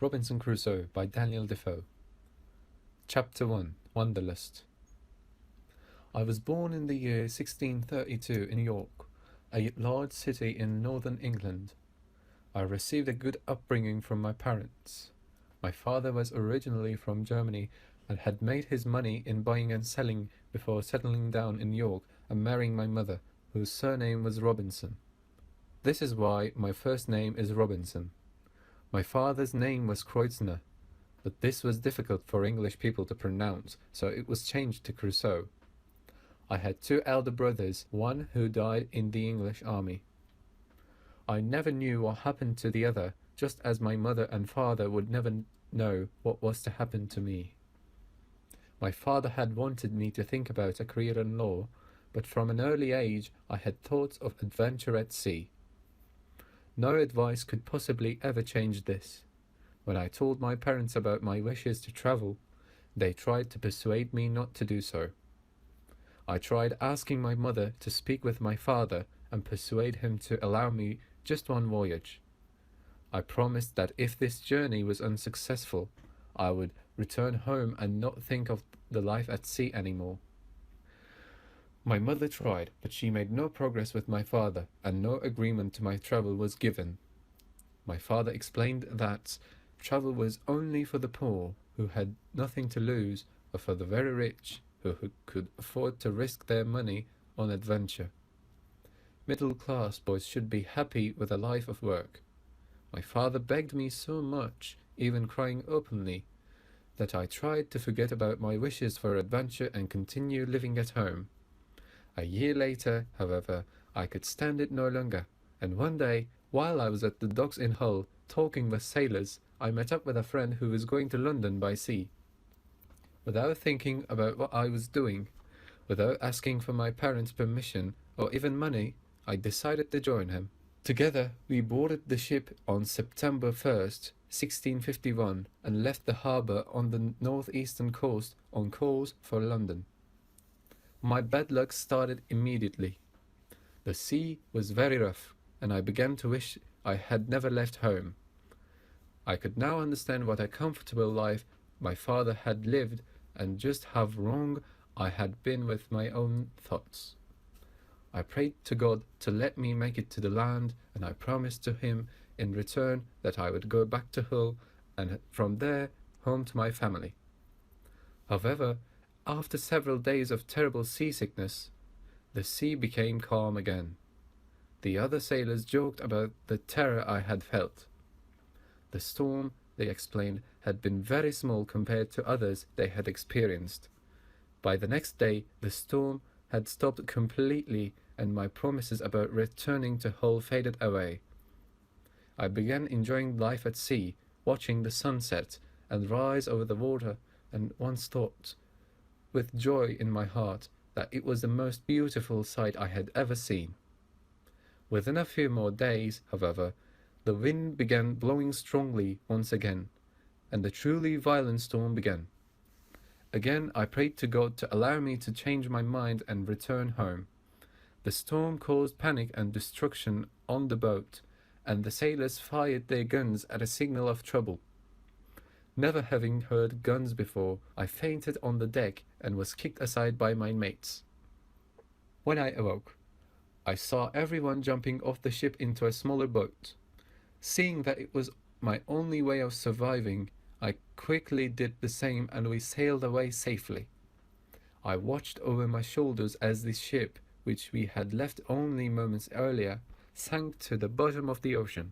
Robinson Crusoe by Daniel Defoe. Chapter 1. Wanderlust. I was born in the year 1632 in York, a large city in northern England. I received a good upbringing from my parents. My father was originally from Germany and had made his money in buying and selling before settling down in York and marrying my mother, whose surname was Robinson. This is why my first name is Robinson. My father's name was Kreutzner, but this was difficult for English people to pronounce, so it was changed to Crusoe. I had two elder brothers, one who died in the English army. I never knew what happened to the other, just as my mother and father would never know what was to happen to me. My father had wanted me to think about a career in law, but from an early age I had thoughts of adventure at sea. No advice could possibly ever change this. When I told my parents about my wishes to travel, they tried to persuade me not to do so. I tried asking my mother to speak with my father and persuade him to allow me just one voyage. I promised that if this journey was unsuccessful, I would return home and not think of the life at sea anymore. My mother tried, but she made no progress with my father, and no agreement to my travel was given. My father explained that travel was only for the poor, who had nothing to lose, or for the very rich, who could afford to risk their money on adventure. Middle-class boys should be happy with a life of work. My father begged me so much, even crying openly, that I tried to forget about my wishes for adventure and continue living at home. A year later, however, I could stand it no longer, and one day, while I was at the docks in Hull, talking with sailors, I met up with a friend who was going to London by sea. Without thinking about what I was doing, without asking for my parents' permission or even money, I decided to join him. Together, we boarded the ship on September 1st, 1651, and left the harbour on the northeastern coast on course for London. My bad luck started immediately. The sea was very rough, and I began to wish I had never left home. I could now understand what a comfortable life my father had lived and just how wrong I had been with my own thoughts. I prayed to God to let me make it to the land, and I promised to him in return that I would go back to Hull and from there home to my family. However, after several days of terrible seasickness, the sea became calm again. The other sailors joked about the terror I had felt. The storm, they explained, had been very small compared to others they had experienced. By the next day, the storm had stopped completely, and my promises about returning to Hull faded away. I began enjoying life at sea, watching the sunset and rise over the water, and once thought, with joy in my heart, that it was the most beautiful sight I had ever seen. Within a few more days, however, the wind began blowing strongly once again, and the truly violent storm began. Again I prayed to God to allow me to change my mind and return home. The storm caused panic and destruction on the boat, and the sailors fired their guns at a signal of trouble. Never having heard guns before, I fainted on the deck and was kicked aside by my mates. When I awoke, I saw everyone jumping off the ship into a smaller boat. Seeing that it was my only way of surviving, I quickly did the same, and we sailed away safely. I watched over my shoulders as the ship, which we had left only moments earlier, sank to the bottom of the ocean.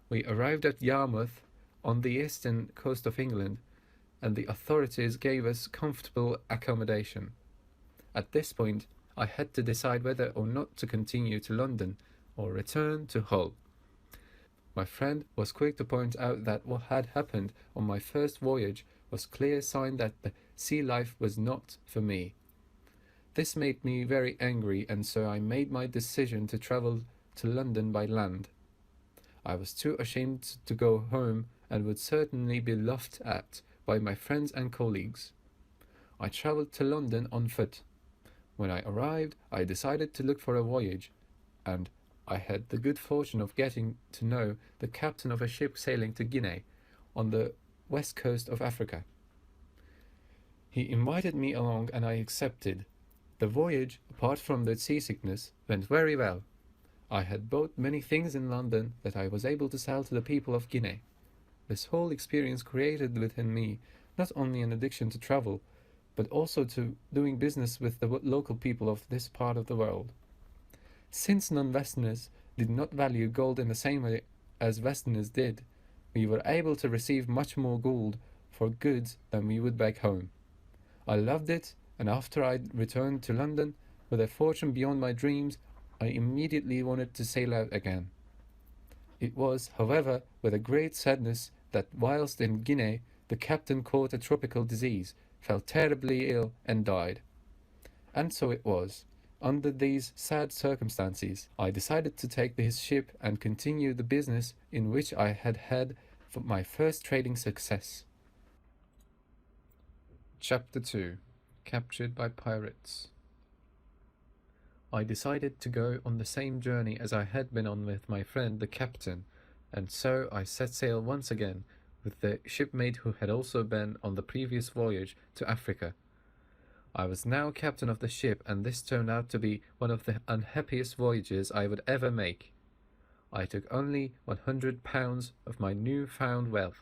We arrived at Yarmouth, on the eastern coast of England, and the authorities gave us comfortable accommodation. At this point, I had to decide whether or not to continue to London or return to Hull. My friend was quick to point out that what had happened on my first voyage was clear sign that the sea life was not for me. This made me very angry, and so I made my decision to travel to London by land. I was too ashamed to go home and would certainly be laughed at by my friends and colleagues. I travelled to London on foot. When I arrived, I decided to look for a voyage, and I had the good fortune of getting to know the captain of a ship sailing to Guinea, on the west coast of Africa. He invited me along and I accepted. The voyage, apart from the seasickness, went very well. I had bought many things in London that I was able to sell to the people of Guinea. This whole experience created within me not only an addiction to travel, but also to doing business with the local people of this part of the world. Since non-Westerners did not value gold in the same way as Westerners did, we were able to receive much more gold for goods than we would back home. I loved it, and after I returned to London with a fortune beyond my dreams, I immediately wanted to sail out again. It was, however, with a great sadness that whilst in Guinea, the captain caught a tropical disease, fell terribly ill, and died. And so it was. Under these sad circumstances, I decided to take his ship and continue the business in which I had had my first trading success. Chapter 2. Captured by Pirates. I decided to go on the same journey as I had been on with my friend the captain, and so I set sail once again with the shipmate who had also been on the previous voyage to Africa. I was now captain of the ship, and this turned out to be one of the unhappiest voyages I would ever make. I took only £100 of my new-found wealth,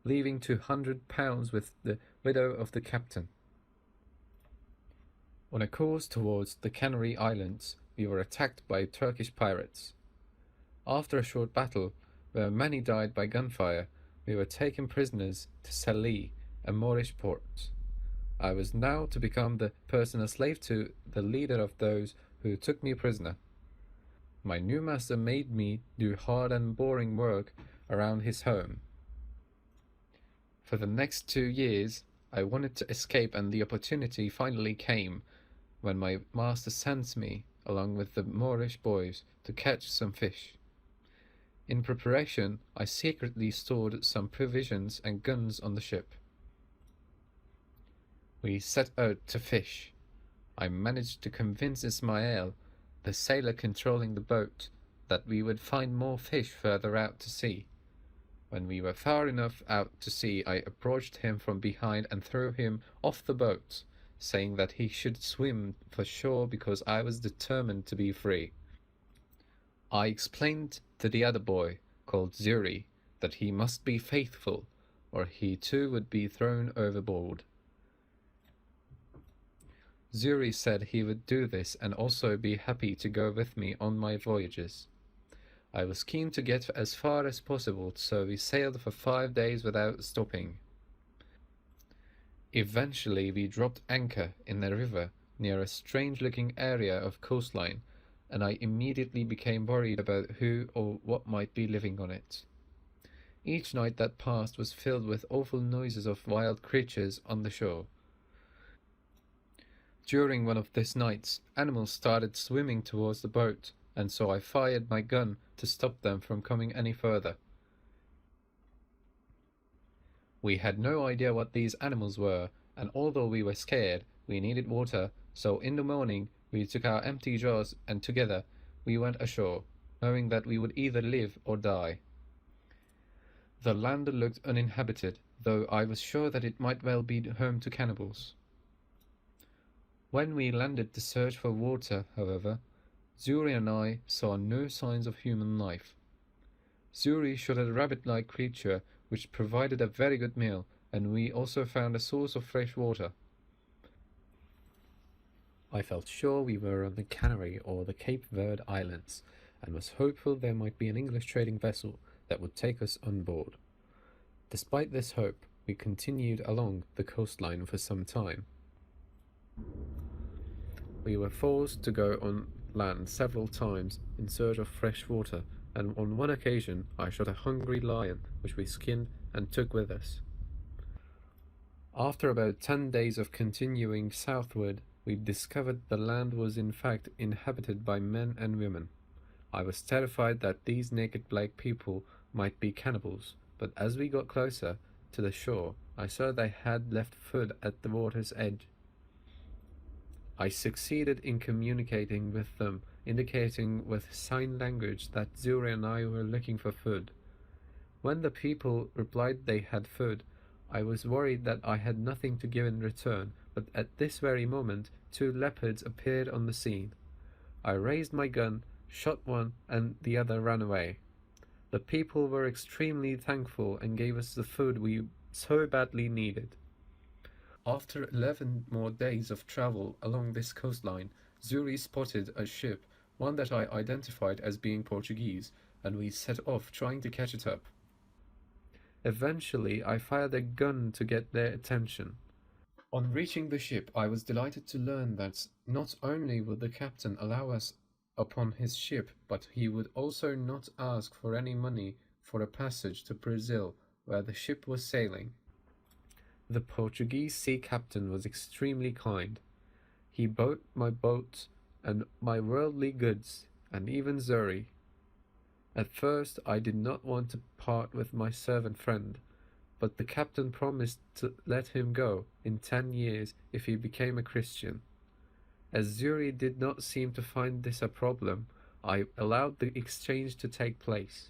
leaving £200 with the widow of the captain. On a course towards the Canary Islands, we were attacked by Turkish pirates. After a short battle, where many died by gunfire, we were taken prisoners to Sallee, a Moorish port. I was now to become the personal slave to the leader of those who took me prisoner. My new master made me do hard and boring work around his home. For the next 2 years, I wanted to escape, and the opportunity finally came when my master sent me, along with the Moorish boys, to catch some fish. In preparation, I secretly stored some provisions and guns on the ship. We set out to fish. I managed to convince Ismail, the sailor controlling the boat, that we would find more fish further out to sea. When we were far enough out to sea, I approached him from behind and threw him off the boat, saying that he should swim for shore because I was determined to be free. I explained to the other boy, called Zuri, that he must be faithful, or he too would be thrown overboard. Zuri said he would do this and also be happy to go with me on my voyages. I was keen to get as far as possible, so we sailed for 5 days without stopping. Eventually we dropped anchor in a river near a strange-looking area of coastline, and I immediately became worried about who or what might be living on it. Each night that passed was filled with awful noises of wild creatures on the shore. During one of these nights, animals started swimming towards the boat, and so I fired my gun to stop them from coming any further. We had no idea what these animals were, and although we were scared, we needed water, so in the morning we took our empty jars and together we went ashore, knowing that we would either live or die. The land looked uninhabited, though I was sure that it might well be home to cannibals. When we landed to search for water, however, Zuri and I saw no signs of human life. Zuri shot a rabbit-like creature which provided a very good meal, and we also found a source of fresh water. I felt sure we were on the Canary or the Cape Verde Islands, and was hopeful there might be an English trading vessel that would take us on board. Despite this hope, we continued along the coastline for some time. We were forced to go on land several times in search of fresh water, and on one occasion I shot a hungry lion which we skinned and took with us. After about 10 days of continuing southward, we discovered the land was in fact inhabited by men and women. I was terrified that these naked black people might be cannibals, but as we got closer to the shore, I saw they had left food at the water's edge. I succeeded in communicating with them, indicating with sign language that Zuri and I were looking for food. When the people replied they had food, I was worried that I had nothing to give in return, but at this very moment 2 leopards appeared on the scene. I raised my gun, shot one, and the other ran away. The people were extremely thankful and gave us the food we so badly needed. After 11 more days of travel along this coastline, Zuri spotted a ship, one that I identified as being Portuguese, and we set off trying to catch it up. Eventually, I fired a gun to get their attention. On reaching the ship, I was delighted to learn that not only would the captain allow us upon his ship, but he would also not ask for any money for a passage to Brazil, where the ship was sailing. The Portuguese sea captain was extremely kind. He bought my boat and my worldly goods, and even Zuri. At first I did not want to part with my servant friend, but the captain promised to let him go in 10 years if he became a Christian. As Zuri did not seem to find this a problem, I allowed the exchange to take place.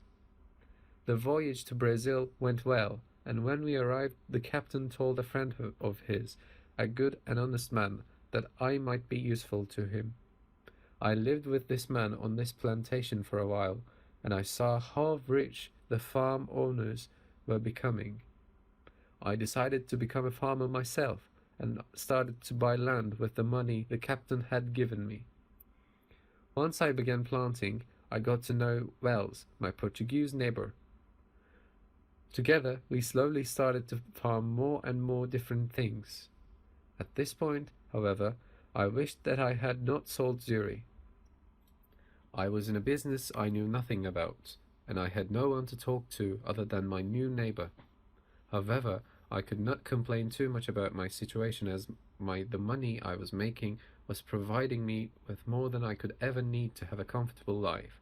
The voyage to Brazil went well, and when we arrived the captain told a friend of his, a good and honest man, that I might be useful to him. I lived with this man on this plantation for a while, and I saw how rich the farm owners were becoming. I decided to become a farmer myself, and started to buy land with the money the captain had given me. Once I began planting, I got to know Wells, my Portuguese neighbor. Together, we slowly started to farm more and more different things. At this point, however, I wished that I had not sold Zuri. I was in a business I knew nothing about, and I had no one to talk to other than my new neighbor. However, I could not complain too much about my situation, as the money I was making was providing me with more than I could ever need to have a comfortable life.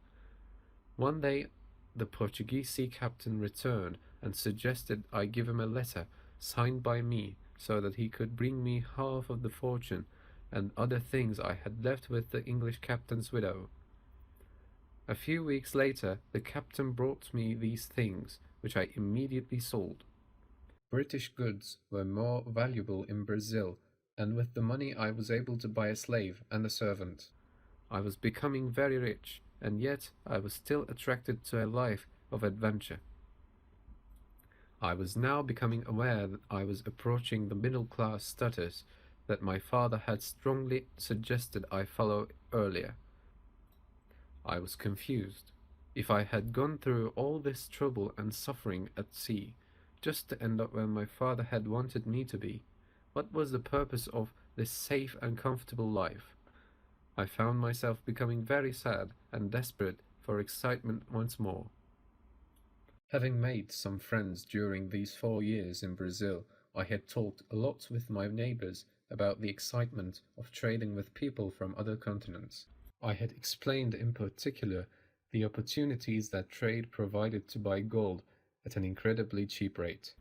One day, the Portuguese sea captain returned and suggested I give him a letter signed by me so that he could bring me half of the fortune and other things I had left with the English captain's widow. A few weeks later, the captain brought me these things, which I immediately sold. British goods were more valuable in Brazil, and with the money I was able to buy a slave and a servant. I was becoming very rich, and yet I was still attracted to a life of adventure. I was now becoming aware that I was approaching the middle-class status that my father had strongly suggested I follow earlier. I was confused. If I had gone through all this trouble and suffering at sea, just to end up where my father had wanted me to be, what was the purpose of this safe and comfortable life? I found myself becoming very sad and desperate for excitement once more. Having made some friends during these 4 years in Brazil, I had talked a lot with my neighbors about the excitement of trading with people from other continents. I had explained in particular the opportunities that trade provided to buy gold at an incredibly cheap rate.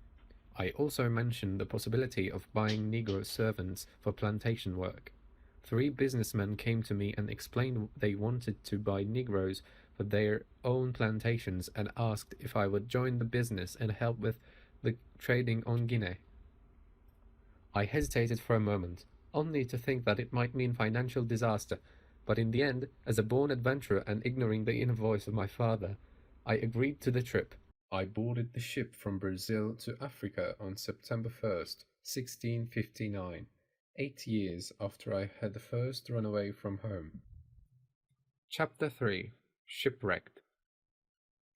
I also mentioned the possibility of buying Negro servants for plantation work. 3 businessmen came to me and explained they wanted to buy Negroes for their own plantations and asked if I would join the business and help with the trading on Guinea. I hesitated for a moment, only to think that it might mean financial disaster, but in the end, as a born adventurer and ignoring the inner voice of my father, I agreed to the trip. I boarded the ship from Brazil to Africa on September 1st, 1659, 8 years after I had first run away from home. Chapter 3. Shipwrecked.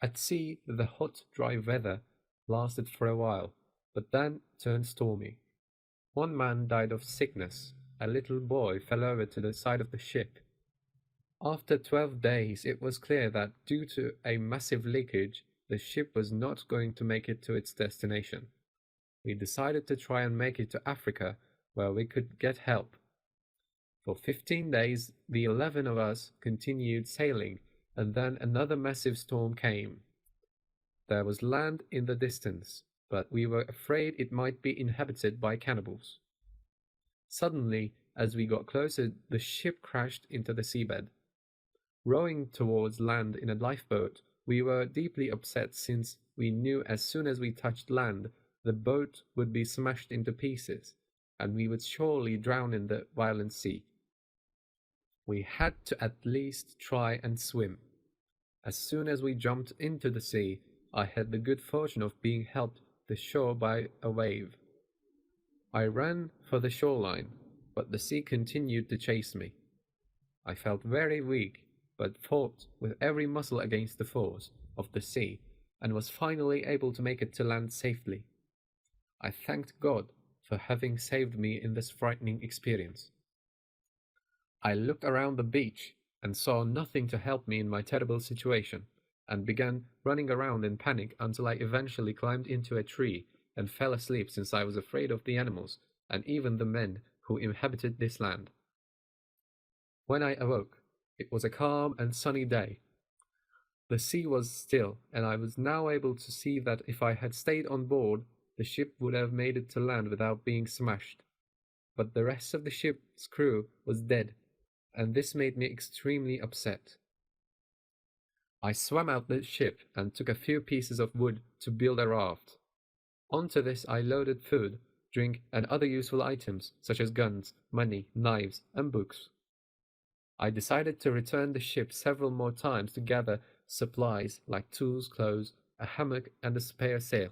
At sea, the hot, dry weather lasted for a while, but then turned stormy. One man died of sickness. A little boy fell over to the side of the ship. After 12 days, it was clear that due to a massive leakage, the ship was not going to make it to its destination. We decided to try and make it to Africa, where we could get help. For 15 days, the 11 of us continued sailing, and then another massive storm came. There was land in the distance, but we were afraid it might be inhabited by cannibals. Suddenly, as we got closer, the ship crashed into the seabed. Rowing towards land in a lifeboat, we were deeply upset since we knew as soon as we touched land, the boat would be smashed into pieces, and we would surely drown in the violent sea. We had to at least try and swim. As soon as we jumped into the sea, I had the good fortune of being helped to the shore by a wave. I ran for the shoreline, but the sea continued to chase me. I felt very weak, but fought with every muscle against the force of the sea, and was finally able to make it to land safely. I thanked God for having saved me in this frightening experience. I looked around the beach and saw nothing to help me in my terrible situation, and began running around in panic until I eventually climbed into a tree and fell asleep since I was afraid of the animals and even the men who inhabited this land. When I awoke, it was a calm and sunny day. The sea was still, and I was now able to see that if I had stayed on board, the ship would have made it to land without being smashed. But the rest of the ship's crew was dead, and this made me extremely upset. I swam out the ship and took a few pieces of wood to build a raft. Onto this I loaded food, drink, and other useful items such as guns, money, knives, and books. I decided to return the ship several more times to gather supplies like tools, clothes, a hammock, and a spare sail.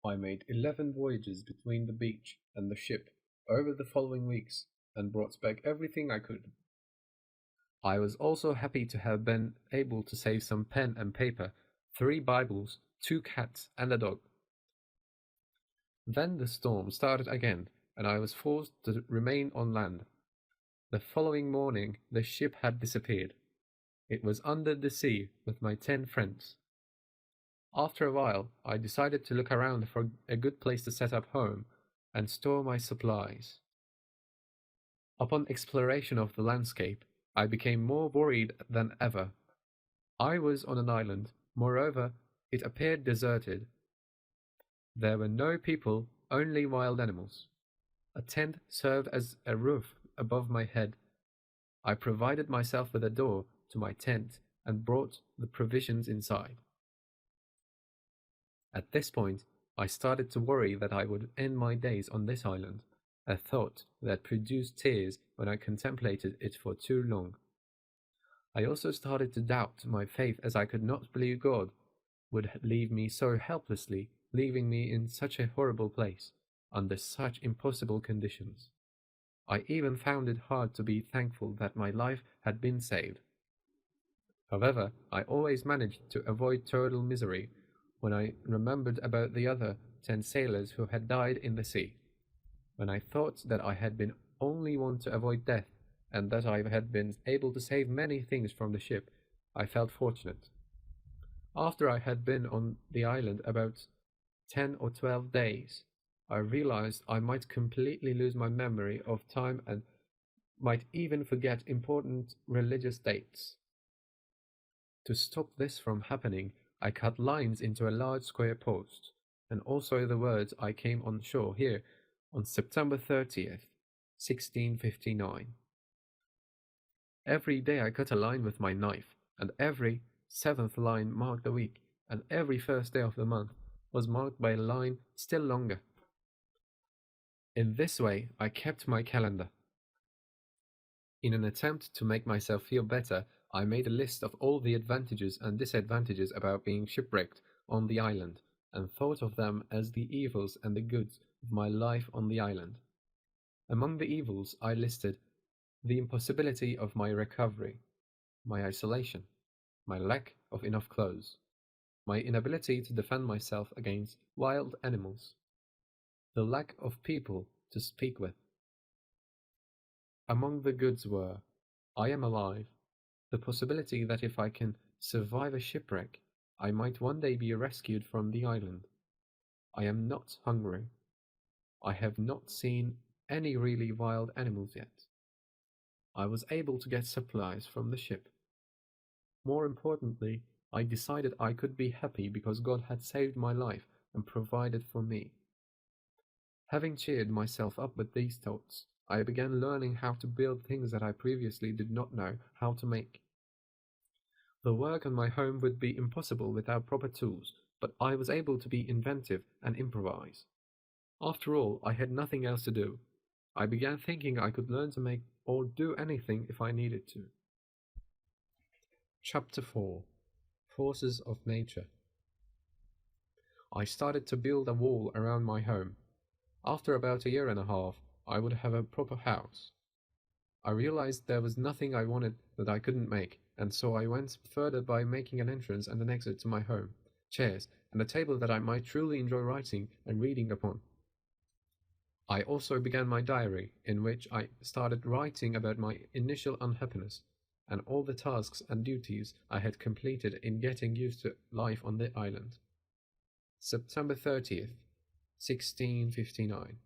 I made 11 voyages between the beach and the ship over the following weeks and brought back everything I could. I was also happy to have been able to save some pen and paper, 3 Bibles, 2 cats, and a dog. Then the storm started again, and I was forced to remain on land. The following morning, the ship had disappeared. It was under the sea with my 10 friends. After a while, I decided to look around for a good place to set up home and store my supplies. Upon exploration of the landscape, I became more worried than ever. I was on an island. Moreover, it appeared deserted. There were no people, only wild animals. A tent served as a roof above my head. I provided myself with a door to my tent and brought the provisions inside. At this point, I started to worry that I would end my days on this island, a thought that produced tears when I contemplated it for too long. I also started to doubt my faith, as I could not believe God would leave me so helplessly, leaving me in such a horrible place, under such impossible conditions. I even found it hard to be thankful that my life had been saved. However, I always managed to avoid total misery when I remembered about the other 10 sailors who had died in the sea. When I thought that I had been only one to avoid death, and that I had been able to save many things from the ship, I felt fortunate. After I had been on the island about 10 or 12 days, I realized I might completely lose my memory of time and might even forget important religious dates. To stop this from happening, I cut lines into a large square post, and also the words "I came on shore here on September 30th, 1659. Every day I cut a line with my knife, and every 7th line marked the week, and every first day of the month was marked by a line still longer. In this way, I kept my calendar. In an attempt to make myself feel better, I made a list of all the advantages and disadvantages about being shipwrecked on the island, and thought of them as the evils and the goods of my life on the island. Among the evils I listed the impossibility of my recovery, my isolation, my lack of enough clothes, my inability to defend myself against wild animals, the lack of people to speak with. Among the goods were, I am alive, the possibility that if I can survive a shipwreck, I might one day be rescued from the island. I am not hungry. I have not seen any really wild animals yet. I was able to get supplies from the ship. More importantly, I decided I could be happy because God had saved my life and provided for me. Having cheered myself up with these thoughts, I began learning how to build things that I previously did not know how to make. The work on my home would be impossible without proper tools, but I was able to be inventive and improvise. After all, I had nothing else to do. I began thinking I could learn to make or do anything if I needed to. Chapter 4: Forces of Nature. I started to build a wall around my home. After about a year and a half, I would have a proper house. I realized there was nothing I wanted that I couldn't make, and so I went further by making an entrance and an exit to my home, chairs, and a table that I might truly enjoy writing and reading upon. I also began my diary, in which I started writing about my initial unhappiness and all the tasks and duties I had completed in getting used to life on the island. September 30th, 1659.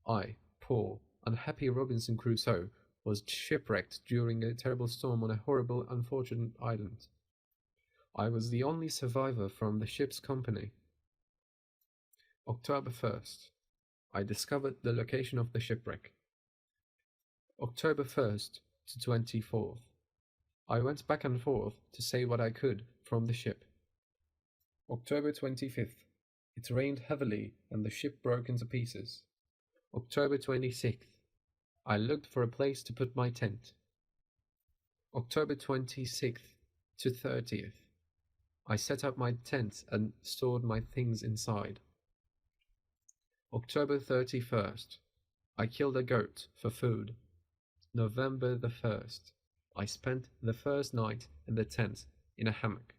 I, poor, unhappy Robinson Crusoe, was shipwrecked during a terrible storm on a horrible, unfortunate island. I was the only survivor from the ship's company. October 1st. I discovered the location of the shipwreck. October 1st to 24th. I went back and forth to say what I could from the ship. October 25th. It rained heavily and the ship broke into pieces. October 26th. I looked for a place to put my tent. October 26th to 30th. I set up my tent and stored my things inside. October 31st. I killed a goat for food. November the 1st. I spent the first night in the tent in a hammock.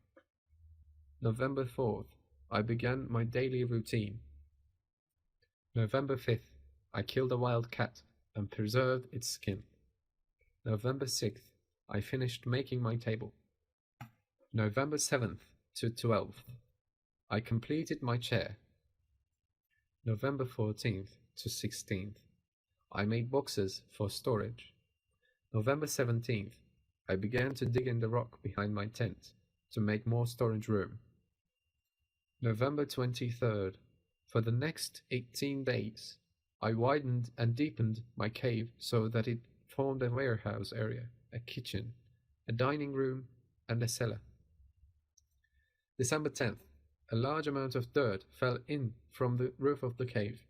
November 4th. I began my daily routine. November 5th. I killed a wild cat and preserved its skin. November 6th. I finished making my table. November 7th to 12th. I completed my chair. November 14th to 16th. I made boxes for storage. November 17th. I began to dig in the rock behind my tent to make more storage room. November 23rd. For the next 18 days, I widened and deepened my cave so that it formed a warehouse area, a kitchen, a dining room, and a cellar. December 10th. A large amount of dirt fell in from the roof of the cave.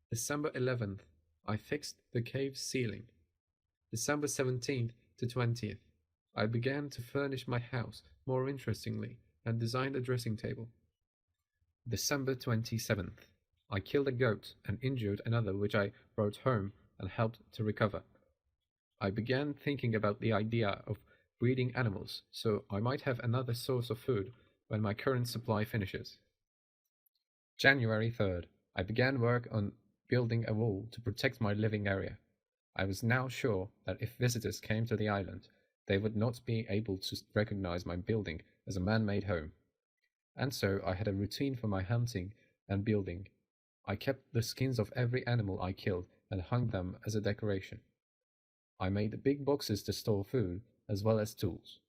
December 11th. I fixed the cave's ceiling. December 17th to 20th. I began to furnish my house more interestingly and designed a dressing table. December 27th. I killed a goat and injured another which I brought home and helped to recover. I began thinking about the idea of breeding animals so I might have another source of food when my current supply finishes. January 3rd. I began work on building a wall to protect my living area. I was now sure that if visitors came to the island, they would not be able to recognize my building as a man-made home. And so I had a routine for my hunting and building. I kept the skins of every animal I killed and hung them as a decoration. I made big boxes to store food as well as tools.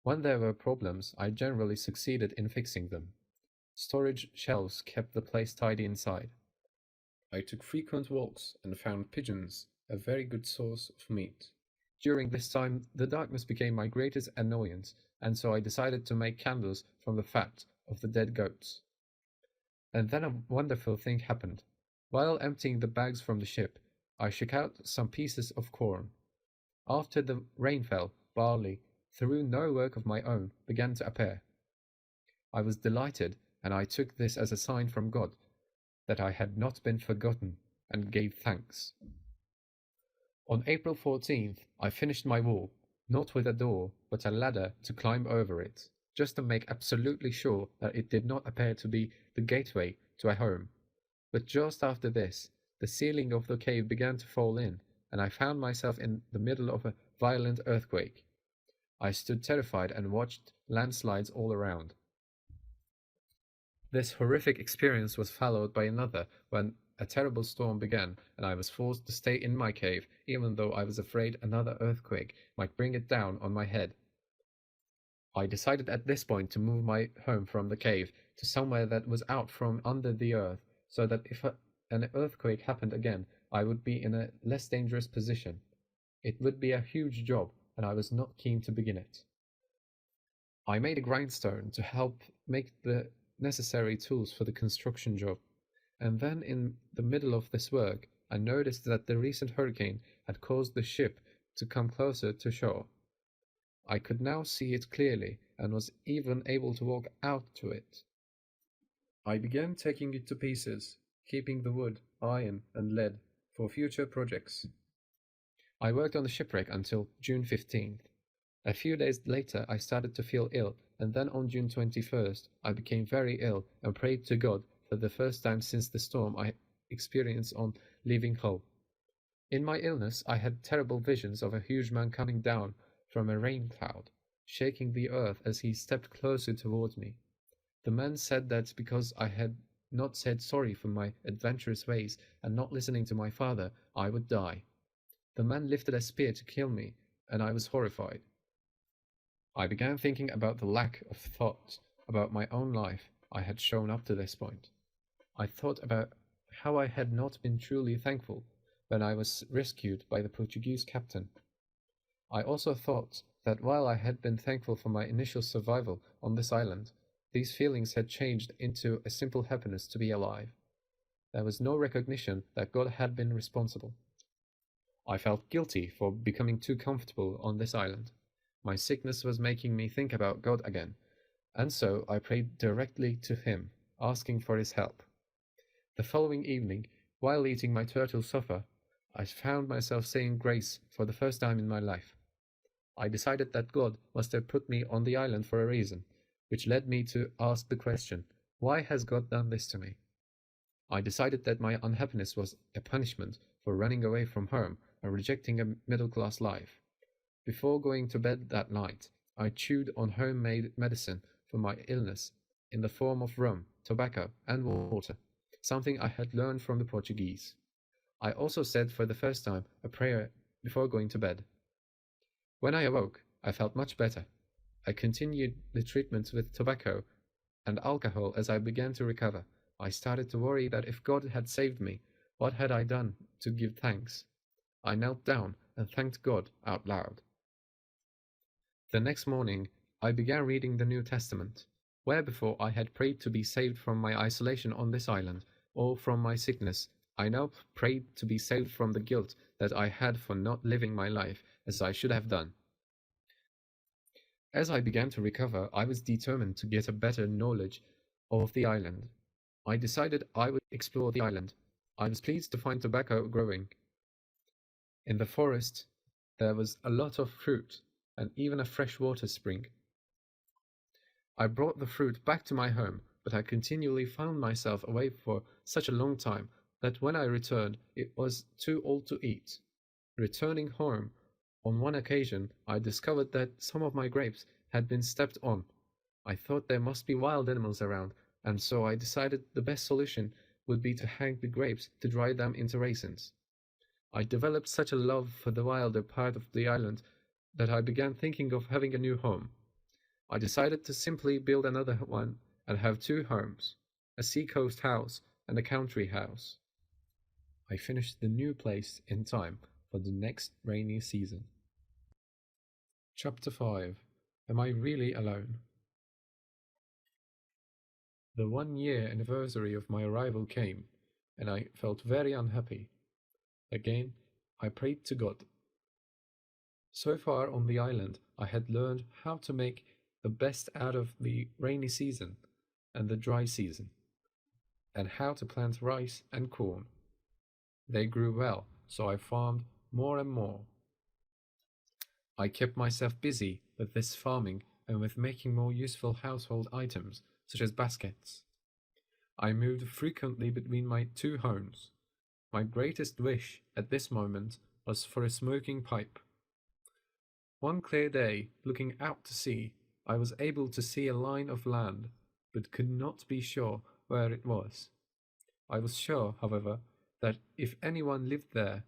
When there were problems, I generally succeeded in fixing them. Storage shelves kept the place tidy inside. I took frequent walks and found pigeons a very good source of meat. During this time, the darkness became my greatest annoyance, and so I decided to make candles from the fat of the dead goats. And then a wonderful thing happened. While emptying the bags from the ship, I shook out some pieces of corn. After the rain fell, barley, through no work of my own, began to appear. I was delighted, and I took this as a sign from God that I had not been forgotten, and gave thanks. On April 14th, I finished my wall, not with a door, but a ladder to climb over it, just to make absolutely sure that it did not appear to be the gateway to a home. But just after this, the ceiling of the cave began to fall in, and I found myself in the middle of a violent earthquake. I stood terrified and watched landslides all around. This horrific experience was followed by another when a terrible storm began and I was forced to stay in my cave even though I was afraid another earthquake might bring it down on my head. I decided at this point to move my home from the cave to somewhere that was out from under the earth so that if an earthquake happened again, I would be in a less dangerous position. It would be a huge job and I was not keen to begin it. I made a grindstone to help make the necessary tools for the construction job, and then in the middle of this work, I noticed that the recent hurricane had caused the ship to come closer to shore. I could now see it clearly and was even able to walk out to it. I began taking it to pieces, keeping the wood, iron, and lead for future projects. I worked on the shipwreck until June 15th. A few days later, I started to feel ill, and then on June 21st, I became very ill and prayed to God for the first time since the storm I experienced on leaving Hull. In my illness, I had terrible visions of a huge man coming down from a rain cloud, shaking the earth as he stepped closer towards me. The man said that because I had not said sorry for my adventurous ways and not listening to my father, I would die. The man lifted a spear to kill me, and I was horrified. I began thinking about the lack of thought about my own life I had shown up to this point. I thought about how I had not been truly thankful when I was rescued by the Portuguese captain. I also thought that while I had been thankful for my initial survival on this island, these feelings had changed into a simple happiness to be alive. There was no recognition that God had been responsible. I felt guilty for becoming too comfortable on this island. My sickness was making me think about God again, and so I prayed directly to Him, asking for His help. The following evening, while eating my turtle supper, I found myself saying grace for the first time in my life. I decided that God must have put me on the island for a reason, which led me to ask the question, why has God done this to me? I decided that my unhappiness was a punishment for running away from home and rejecting a middle-class life. Before going to bed that night, I chewed on homemade medicine for my illness in the form of rum, tobacco, and water, something I had learned from the Portuguese. I also said for the first time a prayer before going to bed. When I awoke, I felt much better. I continued the treatment with tobacco and alcohol as I began to recover. I started to worry that if God had saved me, what had I done to give thanks? I knelt down and thanked God out loud. The next morning, I began reading the New Testament. Where before I had prayed to be saved from my isolation on this island, or from my sickness, I now prayed to be saved from the guilt that I had for not living my life as I should have done. As I began to recover, I was determined to get a better knowledge of the island. I decided I would explore the island. I was pleased to find tobacco growing. In the forest, there was a lot of fruit, and even a freshwater spring. I brought the fruit back to my home, but I continually found myself away for such a long time that when I returned, it was too old to eat. Returning home, on one occasion, I discovered that some of my grapes had been stepped on. I thought there must be wild animals around, and so I decided the best solution would be to hang the grapes to dry them into raisins. I developed such a love for the wilder part of the island that I began thinking of having a new home. I decided to simply build another one and have two homes, a seacoast house and a country house. I finished the new place in time for the next rainy season. Chapter 5. Am I really alone? The 1-year anniversary of my arrival came, and I felt very unhappy. Again, I prayed to God. So far on the island, I had learned how to make the best out of the rainy season and the dry season, and how to plant rice and corn. They grew well, so I farmed more and more. I kept myself busy with this farming and with making more useful household items, such as baskets. I moved frequently between my two homes. My greatest wish at this moment was for a smoking pipe. One clear day, looking out to sea, I was able to see a line of land, but could not be sure where it was. I was sure, however, that if anyone lived there,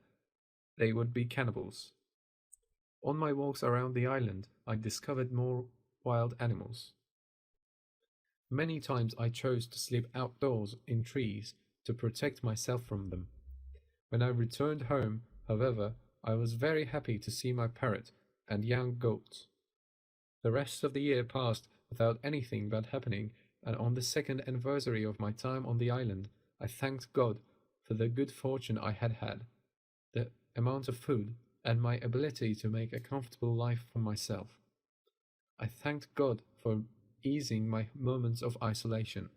they would be cannibals. On my walks around the island, I discovered more wild animals. Many times I chose to sleep outdoors in trees to protect myself from them. When I returned home, however, I was very happy to see my parrot and young goats. The rest of the year passed without anything bad happening, and on the second anniversary of my time on the island, I thanked God for the good fortune I had had, the amount of food, and my ability to make a comfortable life for myself. I thanked God for easing my moments of isolation.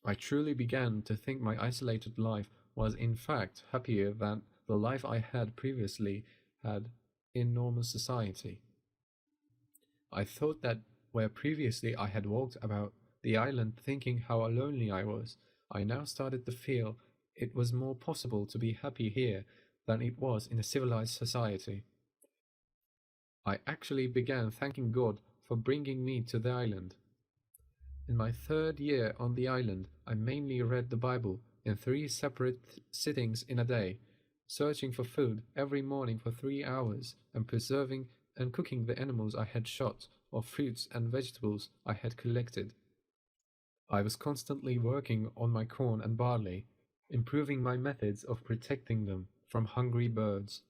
I truly began to think my isolated life was in fact happier than the life I had previously had in normal society. I thought that where previously I had walked about the island thinking how lonely I was, I now started to feel it was more possible to be happy here than it was in a civilized society. I actually began thanking God for bringing me to the island. In my third year on the island, I mainly read the Bible in 3 separate sittings in a day, searching for food every morning for 3 hours and preserving and cooking the animals I had shot or fruits and vegetables I had collected. I was constantly working on my corn and barley, improving my methods of protecting them from hungry birds.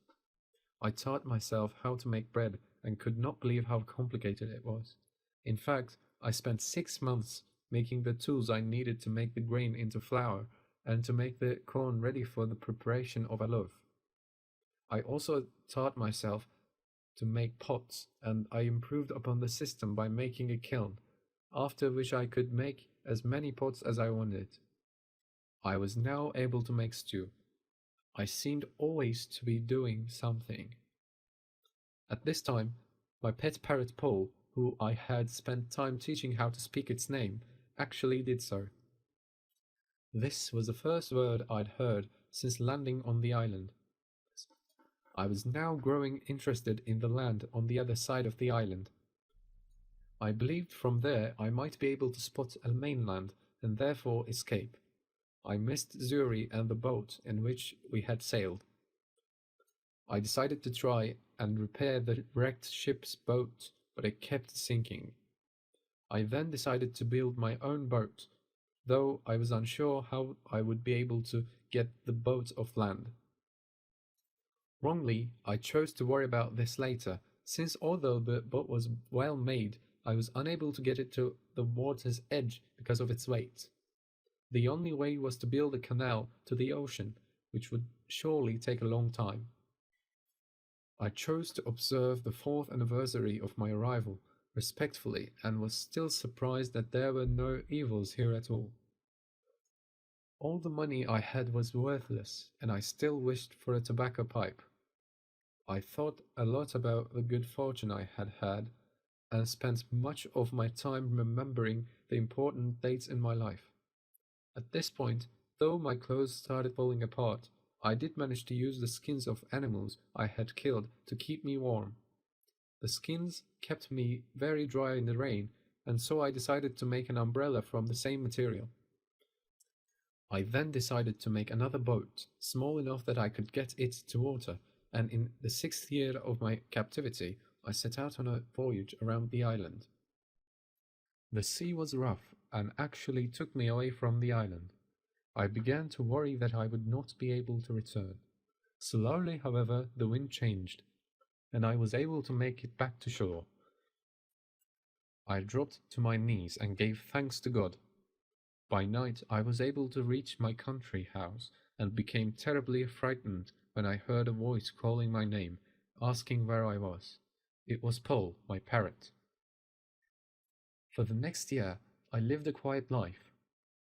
I taught myself how to make bread and could not believe how complicated it was. In fact, I spent 6 months making the tools I needed to make the grain into flour and to make the corn ready for the preparation of a loaf. I also taught myself to make pots, and I improved upon the system by making a kiln, after which I could make as many pots as I wanted. I was now able to make stew. I seemed always to be doing something. At this time, my pet parrot Paul, who I had spent time teaching how to speak its name, actually did so. This was the first word I'd heard since landing on the island. I was now growing interested in the land on the other side of the island. I believed from there I might be able to spot a mainland and therefore escape. I missed Zuri and the boat in which we had sailed. I decided to try and repair the wrecked ship's boat, but it kept sinking. I then decided to build my own boat, though I was unsure how I would be able to get the boat off land. Wrongly, I chose to worry about this later, since although the boat was well made, I was unable to get it to the water's edge because of its weight. The only way was to build a canal to the ocean, which would surely take a long time. I chose to observe the 4th anniversary of my arrival respectfully and was still surprised that there were no evils here at all. All the money I had was worthless, and I still wished for a tobacco pipe. I thought a lot about the good fortune I had had, and spent much of my time remembering the important dates in my life. At this point, though my clothes started falling apart, I did manage to use the skins of animals I had killed to keep me warm. The skins kept me very dry in the rain, and so I decided to make an umbrella from the same material. I then decided to make another boat, small enough that I could get it to water, and in the 6th year of my captivity, I set out on a voyage around the island. The sea was rough and actually took me away from the island. I began to worry that I would not be able to return. Slowly, however, the wind changed, and I was able to make it back to shore. I dropped to my knees and gave thanks to God. By night, I was able to reach my country house and became terribly frightened when I heard a voice calling my name, asking where I was. It was Paul, my parrot. For the next year, I lived a quiet life.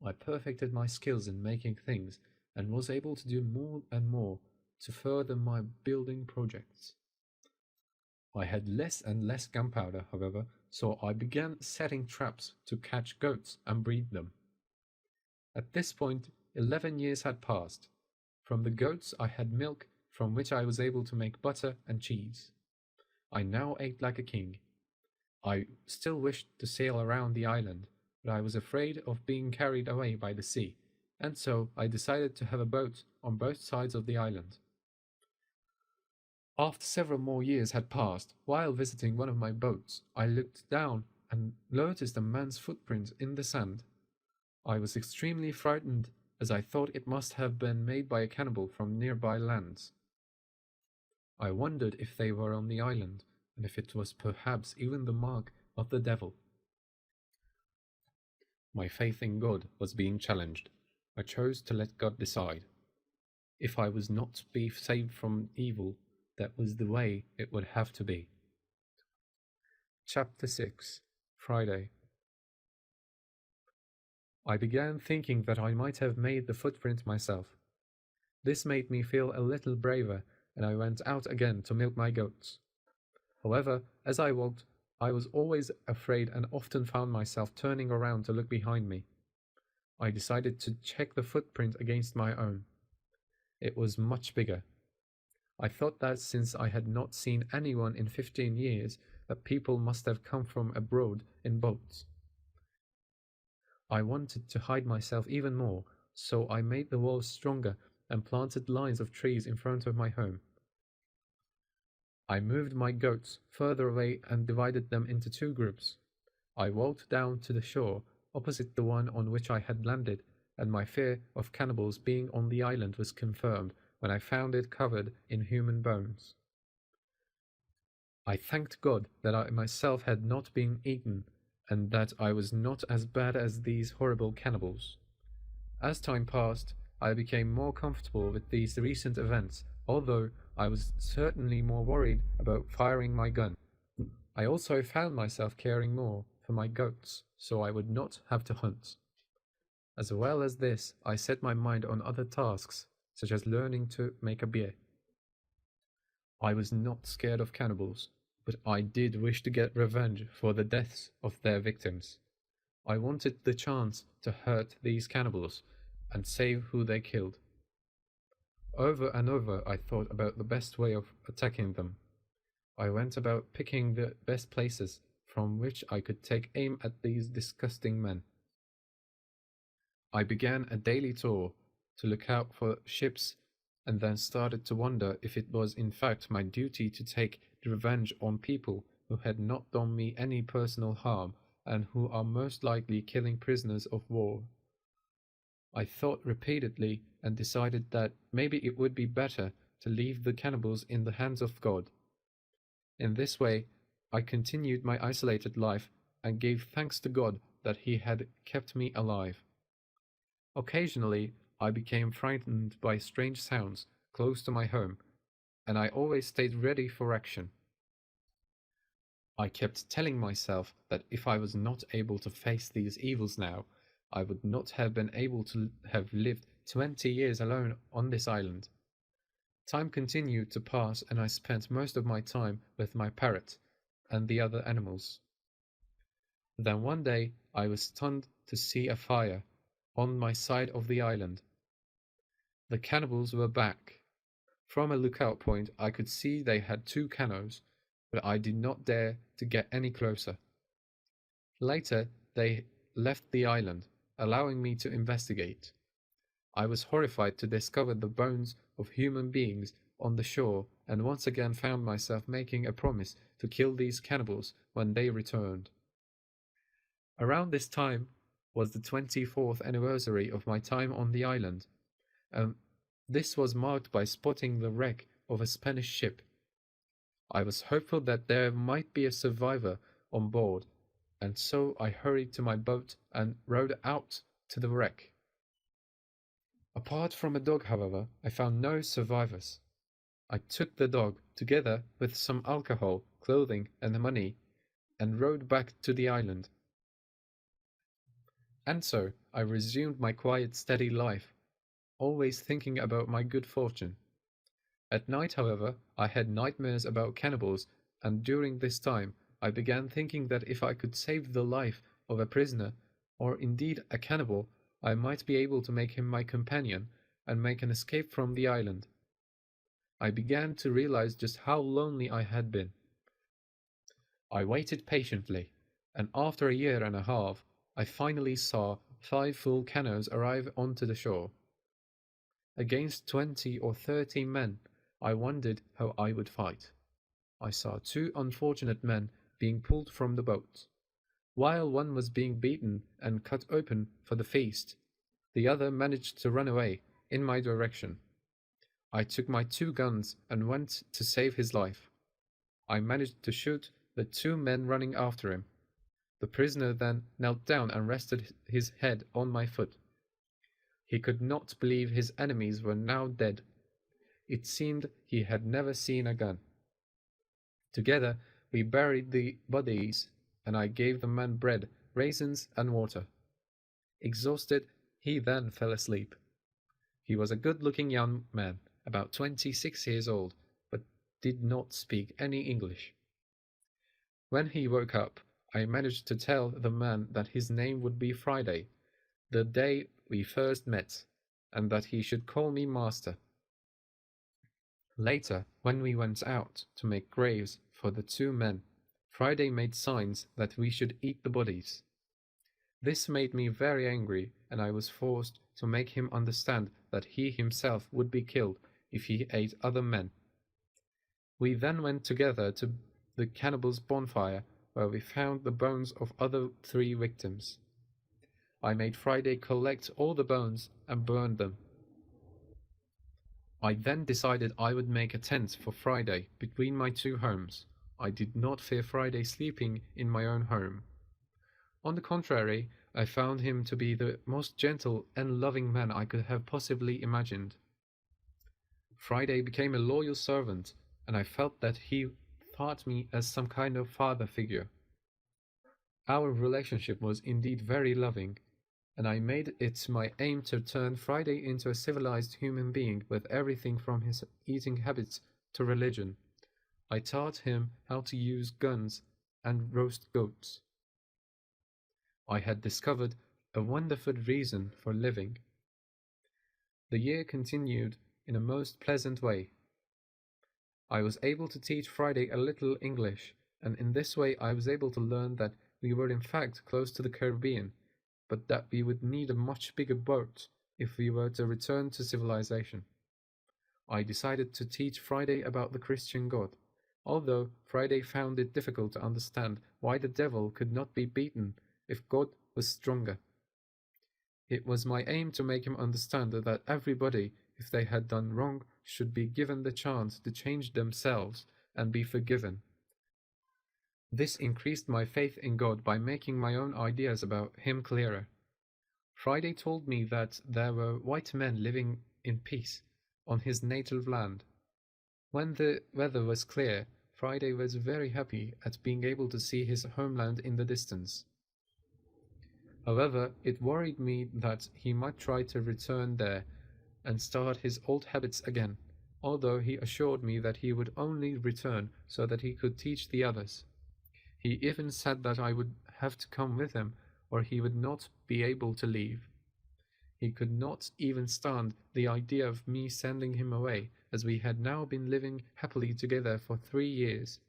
I perfected my skills in making things and was able to do more and more to further my building projects. I had less and less gunpowder, however, so I began setting traps to catch goats and breed them. At this point, 11 years had passed. From the goats I had milk, from which I was able to make butter and cheese. I now ate like a king. I still wished to sail around the island, but I was afraid of being carried away by the sea, and so I decided to have a boat on both sides of the island. After several more years had passed, while visiting one of my boats, I looked down and noticed a man's footprint in the sand. I was extremely frightened, as I thought it must have been made by a cannibal from nearby lands. I wondered if they were on the island, and if it was perhaps even the mark of the devil. My faith in God was being challenged. I chose to let God decide. If I was not to be saved from evil, that was the way it would have to be. Chapter 6, Friday. I began thinking that I might have made the footprint myself. This made me feel a little braver, and I went out again to milk my goats. However, as I walked, I was always afraid and often found myself turning around to look behind me. I decided to check the footprint against my own. It was much bigger. I thought that since I had not seen anyone in 15 years, that people must have come from abroad in boats. I wanted to hide myself even more, so I made the walls stronger and planted lines of trees in front of my home. I moved my goats further away and divided them into 2 groups. I walked down to the shore, opposite the one on which I had landed, and my fear of cannibals being on the island was confirmed when I found it covered in human bones. I thanked God that I myself had not been eaten, and that I was not as bad as these horrible cannibals. As time passed, I became more comfortable with these recent events, although I was certainly more worried about firing my gun. I also found myself caring more for my goats, so I would not have to hunt. As well as this, I set my mind on other tasks, such as learning to make a beer. I was not scared of cannibals, but I did wish to get revenge for the deaths of their victims. I wanted the chance to hurt these cannibals and save who they killed. Over and over I thought about the best way of attacking them. I went about picking the best places from which I could take aim at these disgusting men. I began a daily tour to look out for ships, and then started to wonder if it was in fact my duty to take revenge on people who had not done me any personal harm and who are most likely killing prisoners of war. I thought repeatedly and decided that maybe it would be better to leave the cannibals in the hands of God. In this way, I continued my isolated life and gave thanks to God that He had kept me alive. Occasionally, I became frightened by strange sounds close to my home, and I always stayed ready for action. I kept telling myself that if I was not able to face these evils now, I would not have been able to have lived 20 years alone on this island. Time continued to pass, and I spent most of my time with my parrot and the other animals. Then one day I was stunned to see a fire on my side of the island. The cannibals were back. From a lookout point I could see they had 2 canoes, but I did not dare to get any closer. Later they left the island, allowing me to investigate. I was horrified to discover the bones of human beings on the shore, and once again found myself making a promise to kill these cannibals when they returned. Around this time was the 24th anniversary of my time on the island. This was marked by spotting the wreck of a Spanish ship. I was hopeful that there might be a survivor on board, and so I hurried to my boat and rowed out to the wreck. Apart from a dog, however, I found no survivors. I took the dog, together with some alcohol, clothing, and money, and rowed back to the island. And so I resumed my quiet, steady life, always thinking about my good fortune. At night, however, I had nightmares about cannibals, and during this time I began thinking that if I could save the life of a prisoner, or indeed a cannibal, I might be able to make him my companion and make an escape from the island. I began to realize just how lonely I had been. I waited patiently, and after a year and a half, I finally saw 5 full canoes arrive onto the shore. Against 20 or 30 men, I wondered how I would fight. I saw 2 unfortunate men being pulled from the boat. While one was being beaten and cut open for the feast, the other managed to run away in my direction. I took my 2 guns and went to save his life. I managed to shoot the two men running after him. The prisoner then knelt down and rested his head on my foot. He could not believe his enemies were now dead. It seemed he had never seen a gun. Together we buried the bodies, and I gave the man bread, raisins, and water. Exhausted, he then fell asleep. He was a good-looking young man, about 26 years old, but did not speak any English. When he woke up, I managed to tell the man that his name would be Friday, the day we first met, and that he should call me master. Later, when we went out to make graves for the two men, Friday made signs that we should eat the bodies. This made me very angry, and I was forced to make him understand that he himself would be killed if he ate other men. We then went together to the cannibals' bonfire, where we found the bones of other 3 victims. I made Friday collect all the bones and burned them. I then decided I would make a tent for Friday between my 2 homes. I did not fear Friday sleeping in my own home. On the contrary, I found him to be the most gentle and loving man I could have possibly imagined. Friday became a loyal servant, and I felt that he thought me as some kind of father figure. Our relationship was indeed very loving, and I made it my aim to turn Friday into a civilized human being with everything from his eating habits to religion. I taught him how to use guns and roast goats. I had discovered a wonderful reason for living. The year continued in a most pleasant way. I was able to teach Friday a little English, and in this way I was able to learn that we were in fact close to the Caribbean, but that we would need a much bigger boat if we were to return to civilization. I decided to teach Friday about the Christian God, although Friday found it difficult to understand why the devil could not be beaten if God was stronger. It was my aim to make him understand that everybody, if they had done wrong, should be given the chance to change themselves and be forgiven. This increased my faith in God by making my own ideas about him clearer. Friday told me that there were white men living in peace on his native land. When the weather was clear, Friday was very happy at being able to see his homeland in the distance. However, it worried me that he might try to return there and start his old habits again, although he assured me that he would only return so that he could teach the others. He even said that I would have to come with him, or he would not be able to leave. He could not even stand the idea of me sending him away, as we had now been living happily together for 3 years.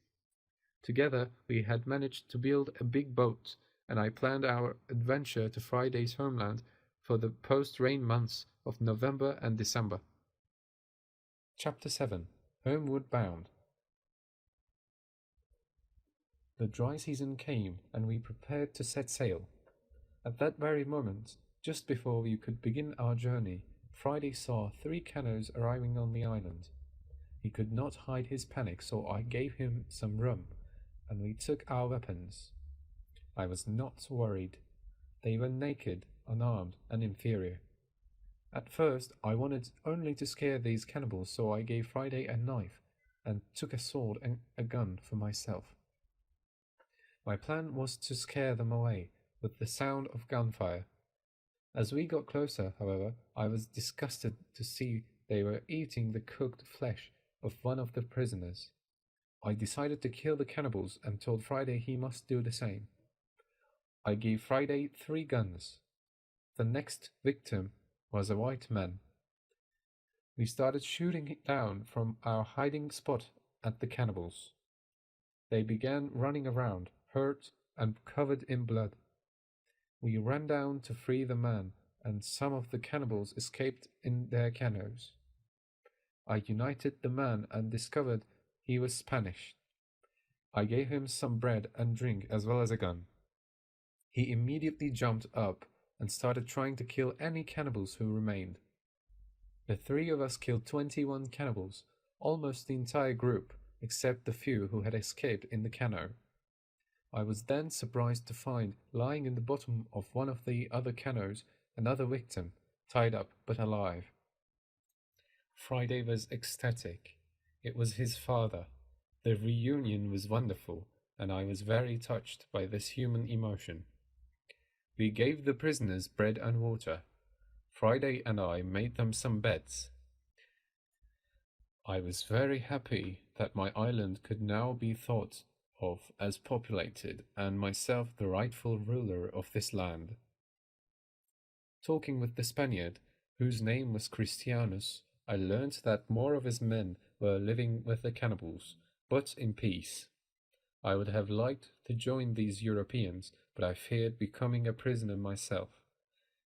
Together we had managed to build a big boat, and I planned our adventure to Friday's homeland for the post-rain months of November and December. Chapter 7. Homeward Bound. The dry season came, and we prepared to set sail. At that very moment, just before we could begin our journey, Friday saw 3 canoes arriving on the island. He could not hide his panic, so I gave him some rum, and we took our weapons. I was not worried. They were naked, unarmed, and inferior. At first, I wanted only to scare these cannibals, so I gave Friday a knife and took a sword and a gun for myself. My plan was to scare them away with the sound of gunfire. As we got closer, however, I was disgusted to see they were eating the cooked flesh of one of the prisoners. I decided to kill the cannibals and told Friday he must do the same. I gave Friday 3 guns. The next victim was a white man. We started shooting down from our hiding spot at the cannibals. They began running around, hurt and covered in blood. We ran down to free the man, and some of the cannibals escaped in their canoes. I united the man and discovered he was Spanish. I gave him some bread and drink as well as a gun. He immediately jumped up and started trying to kill any cannibals who remained. The 3 of us killed 21 cannibals, almost the entire group, except the few who had escaped in the canoe. I was then surprised to find lying in the bottom of one of the other canoes another victim, tied up but alive. Friday was ecstatic. It was his father. The reunion was wonderful, and I was very touched by this human emotion. We gave the prisoners bread and water. Friday and I made them some beds. I was very happy that my island could now be thought of as populated, and myself the rightful ruler of this land. Talking with the Spaniard, whose name was Christianus, I learned that more of his men were living with the cannibals, but in peace. I would have liked to join these Europeans, but I feared becoming a prisoner myself.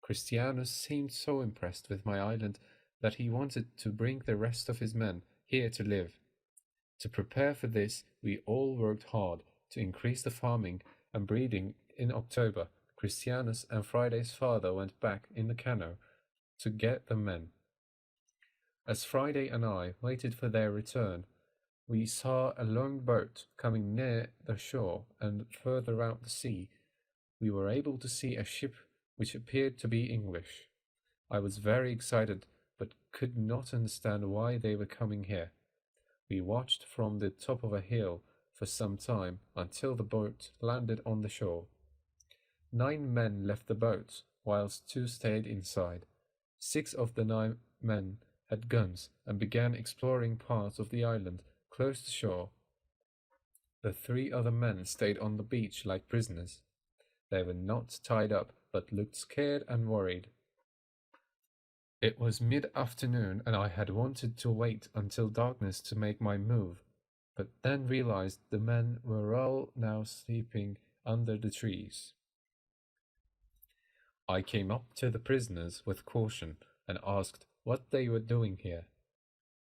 Christianus seemed so impressed with my island that he wanted to bring the rest of his men here to live. To prepare for this, we all worked hard to increase the farming and breeding. In October, Christianus and Friday's father went back in the canoe to get the men. As Friday and I waited for their return, we saw a long boat coming near the shore, and further out to sea, we were able to see a ship which appeared to be English. I was very excited, but could not understand why they were coming here. We watched from the top of a hill for some time until the boat landed on the shore. 9 men left the boat, whilst 2 stayed inside. 6 of the 9 men had guns and began exploring parts of the island close to shore. The 3 other men stayed on the beach like prisoners. They were not tied up, but looked scared and worried. It was mid-afternoon, and I had wanted to wait until darkness to make my move, but then realized the men were all now sleeping under the trees. I came up to the prisoners with caution and asked what they were doing here.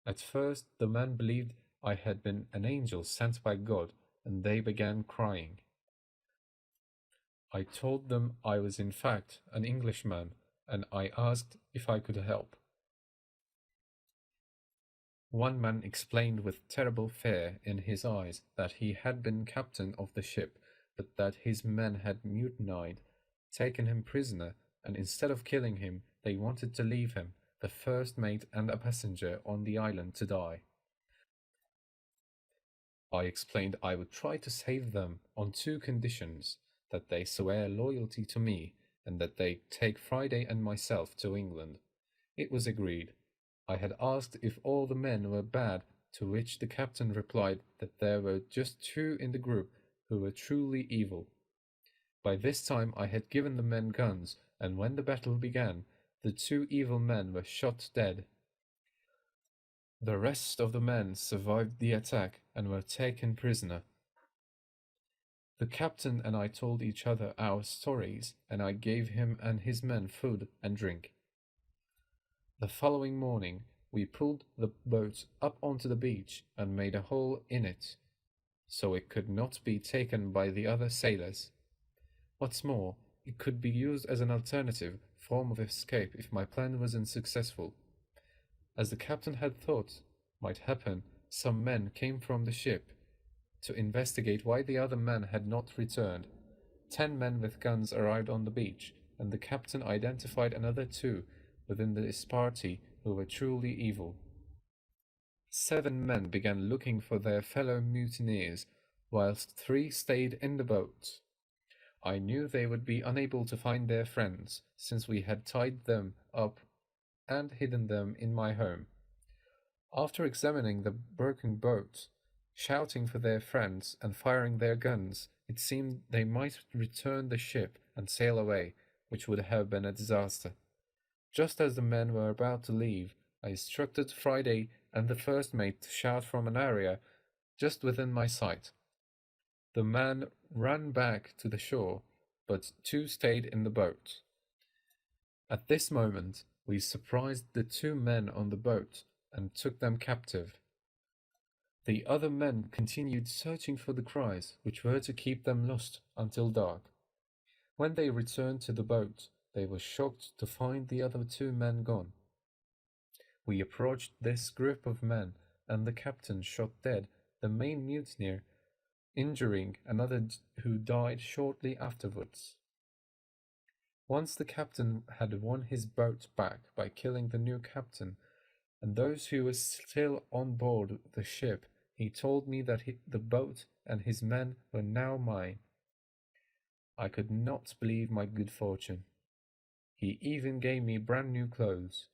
At first the men believed I had been an angel sent by God, and they began crying. I told them I was in fact an Englishman, and I asked if I could help. One man explained with terrible fear in his eyes that he had been captain of the ship, but that his men had mutinied, taken him prisoner, and instead of killing him, they wanted to leave him, the first mate and a passenger on the island, to die. I explained I would try to save them on 2 conditions: that they swear loyalty to me, and that they take Friday and myself to England. It was agreed. I had asked if all the men were bad, to which the captain replied that there were just 2 in the group who were truly evil. By this time I had given the men guns, and when the battle began, the 2 evil men were shot dead. The rest of the men survived the attack and were taken prisoner. The captain and I told each other our stories, and I gave him and his men food and drink. The following morning, we pulled the boat up onto the beach and made a hole in it, so it could not be taken by the other sailors. What's more, it could be used as an alternative form of escape if my plan was unsuccessful. As the captain had thought might happen, some men came from the ship to investigate why the other men had not returned. 10 men with guns arrived on the beach, and the captain identified another 2 within this party who were truly evil. 7 men began looking for their fellow mutineers, whilst 3 stayed in the boat. I knew they would be unable to find their friends, since we had tied them up and hidden them in my home. After examining the broken boat, shouting for their friends, and firing their guns, it seemed they might return the ship and sail away, which would have been a disaster. Just as the men were about to leave, I instructed Friday and the first mate to shout from an area just within my sight. The man ran back to the shore, but 2 stayed in the boat. At this moment, we surprised the 2 men on the boat and took them captive. The other men continued searching for the cries, which were to keep them lost until dark. When they returned to the boat, they were shocked to find the other 2 men gone. We approached this group of men, and the captain shot dead the main mutineer, injuring another who died shortly afterwards. Once the captain had won his boat back by killing the new captain and those who were still on board the ship, he told me that the boat and his men were now mine. I could not believe my good fortune. He even gave me brand new clothes.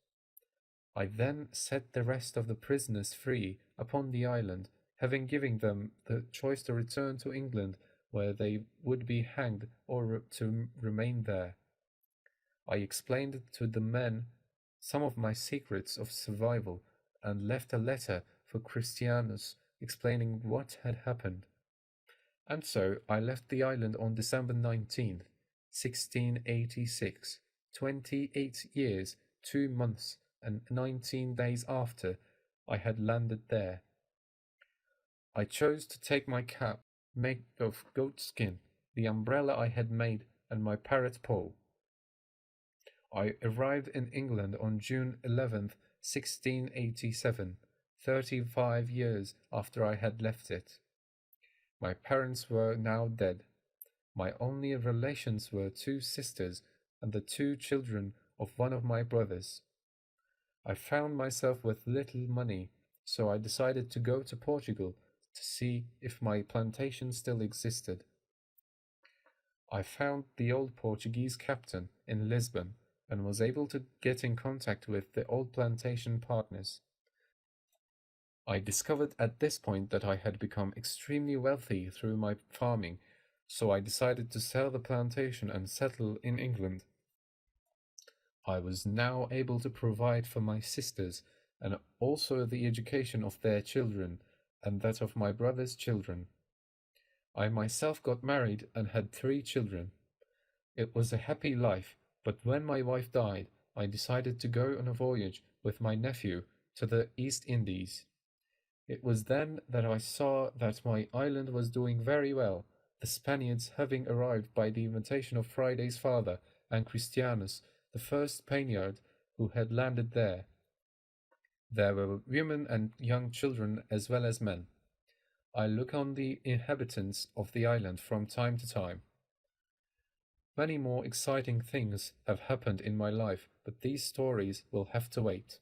I then set the rest of the prisoners free upon the island, having given them the choice to return to England, where they would be hanged, or to remain there. I explained to the men some of my secrets of survival, and left a letter for Christianus explaining what had happened. And so I left the island on December 19th, 1686, 28 years, 2 months, and 19 days after I had landed there. I chose to take my cap, made of goatskin, the umbrella I had made, and my parrot pole. I arrived in England on June 11th, 1687, 35 years after I had left it. My parents were now dead. My only relations were 2 sisters and the 2 children of one of my brothers. I found myself with little money, so I decided to go to Portugal to see if my plantation still existed. I found the old Portuguese captain in Lisbon and was able to get in contact with the old plantation partners. I discovered at this point that I had become extremely wealthy through my farming, so I decided to sell the plantation and settle in England. I was now able to provide for my sisters and also the education of their children and that of my brother's children. I myself got married and had 3 children. It was a happy life, but when my wife died, I decided to go on a voyage with my nephew to the East Indies. It was then that I saw that my island was doing very well, the Spaniards having arrived by the invitation of Friday's father and Christianus, the first Spaniard who had landed there. There were women and young children as well as men. I look on the inhabitants of the island from time to time. Many more exciting things have happened in my life, but these stories will have to wait.